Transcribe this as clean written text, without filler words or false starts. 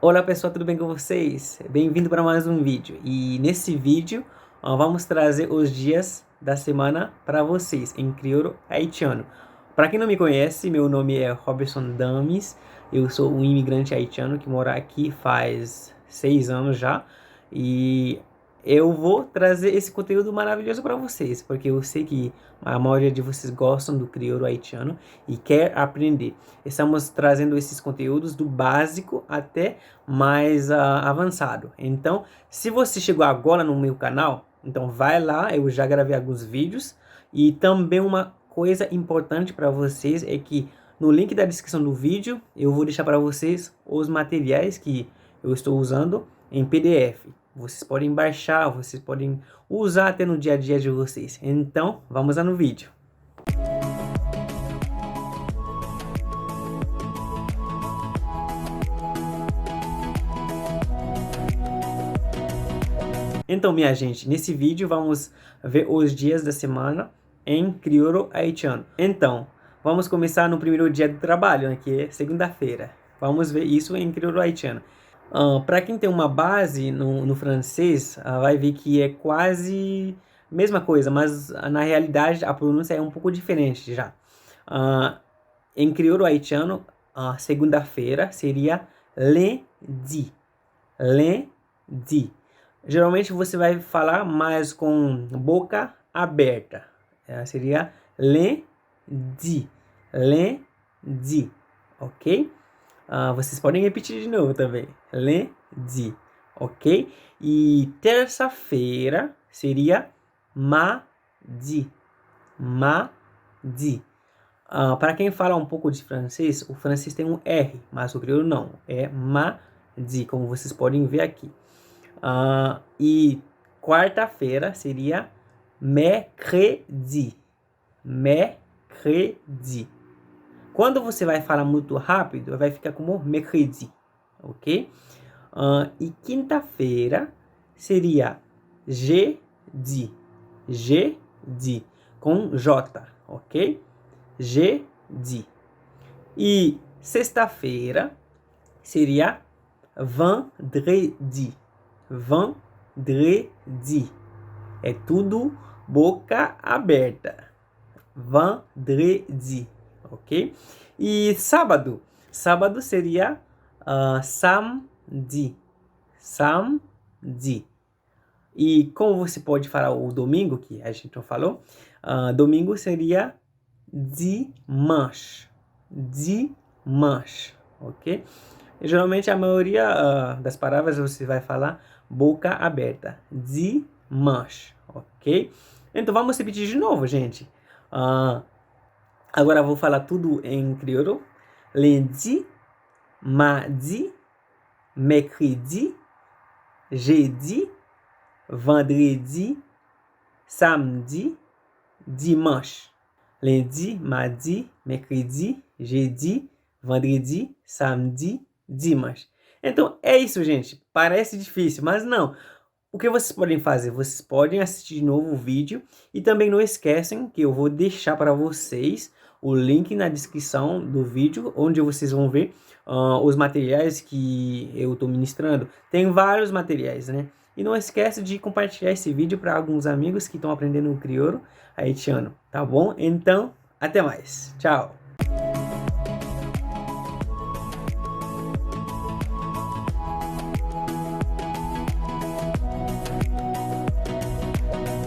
Olá pessoal, tudo bem com vocês? Bem-vindo para mais um vídeo. E nesse vídeo vamos trazer os dias da semana para vocês em crioulo haitiano. Para quem não me conhece, meu nome é Roberson Dames. Eu sou um imigrante haitiano que mora aqui faz 6 anos já. E eu vou trazer esse conteúdo maravilhoso para vocês, porque eu sei que a maioria de vocês gostam do crioulo haitiano e quer aprender. Estamos trazendo esses conteúdos do básico até mais avançado. Então, se você chegou agora no meu canal, então vai lá, eu já gravei alguns vídeos. E também uma coisa importante para vocês é que no link da descrição do vídeo eu vou deixar para vocês os materiais que eu estou usando em PDF. Vocês podem baixar, vocês podem usar até no dia a dia de vocês. Então, vamos lá no vídeo. Então, minha gente, nesse vídeo vamos ver os dias da semana em crioulo haitiano. Então, vamos começar no primeiro dia do trabalho, né, que é segunda-feira. Vamos ver isso em crioulo haitiano. Para quem tem uma base no francês, vai ver que é quase a mesma coisa, mas na realidade a pronúncia é um pouco diferente já. Em crioulo haitiano, segunda-feira seria lundi. Lundi. Geralmente você vai falar mais com boca aberta. Seria lundi. Lundi. Ok? Vocês podem repetir de novo também. Lundi. Ok? E terça-feira seria mardi. Mardi. Para quem fala um pouco de francês, o francês tem um R, mas o crioulo não. É mardi, como vocês podem ver aqui. E quarta-feira seria mercredi. Mercredi. Quando você vai falar muito rápido, vai ficar como mercredi, ok? E quinta-feira seria jeudi. Jeudi, com J, ok? Jeudi. E sexta-feira seria vendredi. Vendredi. É tudo boca aberta. Vendredi. Ok? E sábado. Sábado seria samedi. Samedi. E como você pode falar o domingo, que a gente não falou, domingo seria dimanche. Dimanche. Ok? E, geralmente a maioria das palavras você vai falar boca aberta. Dimanche. Ok? Então vamos repetir de novo, gente. Agora vou falar tudo em crioulo. Lundi, mardi, mercredi, jeudi, vendredi, samedi, dimanche. Lundi, mardi, mercredi, jeudi, vendredi, samedi, dimanche. Então é isso, gente. Parece difícil, mas não. O que vocês podem fazer? Vocês podem assistir de novo o vídeo e também não esquecem que eu vou deixar para vocês o link na descrição do vídeo, onde vocês vão ver os materiais que eu estou ministrando. Tem vários materiais, né? E não esquece de compartilhar esse vídeo para alguns amigos que estão aprendendo o crioulo haitiano, tá bom? Então, até mais. Tchau!